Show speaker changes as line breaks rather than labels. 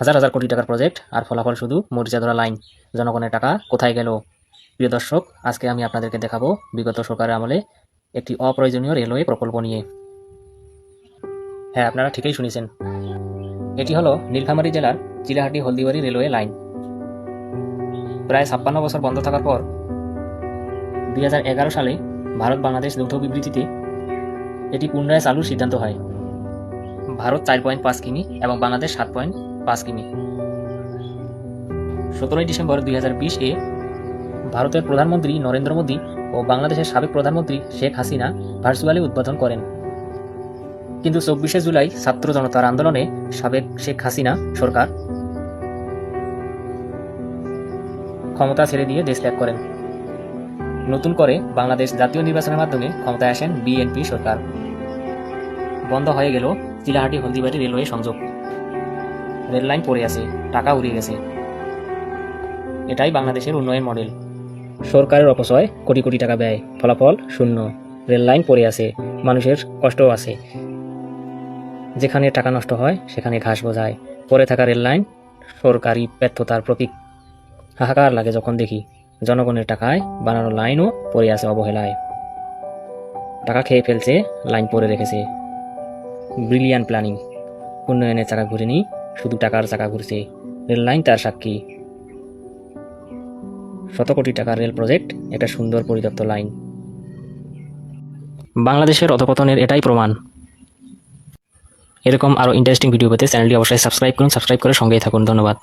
হাজার হাজার কোটি টাকার প্রজেক্ট আর ফলাফল শুধু মরিচা ধরা লাইন। জনগণের টাকা কোথায় গেল? প্রিয় দর্শক, আজকে আমি আপনাদেরকে দেখাবো বিগত সরকারের আমলে একটি অপ্রয়োজনীয় রেলওয়ে প্রকল্প নিয়ে। হ্যাঁ, আপনারা ঠিকই শুনেছেন, এটি হলো নীলফামারী জেলার চিলাহাটি হলদিবাড়ি রেলওয়ে লাইন। প্রায় 56 বছর বন্ধ থাকার পর 2011 সালে ভারত বাংলাদেশ যৌথ বিবৃতিতে এটি পুনরায় চালুর সিদ্ধান্ত হয়। ভারত 4.5 কিমি এবং বাংলাদেশ 7.5 কিমি। 17 ডিসেম্বর 2020-এ ভারতের প্রধানমন্ত্রী নরেন্দ্র মোদী ও বাংলাদেশের সাবেক প্রধানমন্ত্রী শেখ হাসিনা ভার্চুয়ালি উদ্বোধন করেন। কিন্তু 24শে জুলাই ছাত্র জনতার আন্দোলনে সাবেক শেখ হাসিনা সরকার ক্ষমতা ছেড়ে দিয়ে দেশ ত্যাগ করেন। নতুন করে বাংলাদেশ জাতীয় নির্বাচনের মাধ্যমে ক্ষমতায় আসেন বিএনপি সরকার। বন্ধ হয়ে গেল চিলাহাটি হলদিবাড়ি রেলওয়ে সংযোগ। রেল লাইন পড়ে আছে, টাকা উড়িয়ে গেছে। এটাই বাংলাদেশের উন্নয়ন মডেল। সরকারের অপচয়, কোটি কোটি টাকা ব্যয়, ফলাফল শূন্য। রেল লাইন পড়ে আছে, মানুষের কষ্টও আছে। যেখানে টাকা নষ্ট হয় সেখানে ঘাস বোঝায়। পড়ে থাকা রেল লাইন সরকারি ব্যর্থতার প্রতীক। হাহাকার লাগে যখন দেখি জনগণের টাকায় বানানো লাইনও পড়ে আছে অবহেলায়। টাকা খেয়ে ফেলছে, লাইন পড়ে রেখেছে। Brilliant planning. উন্নয়নের চাকা ঘুরেনি, শুধু টাকার চাকা ঘুরছে। রেল লাইন তার সাক্ষী। শত কোটি টাকার রেল প্রজেক্ট, একটা সুন্দর পরিত্যক্ত লাইন। বাংলাদেশের অধঃপতনের এটাই প্রমাণ। এরকম আরও ইন্টারেস্টিং ভিডিও পেতে চ্যানেলটি অবশ্যই সাবস্ক্রাইব করুন। সাবস্ক্রাইব করে সঙ্গেই থাকুন। ধন্যবাদ।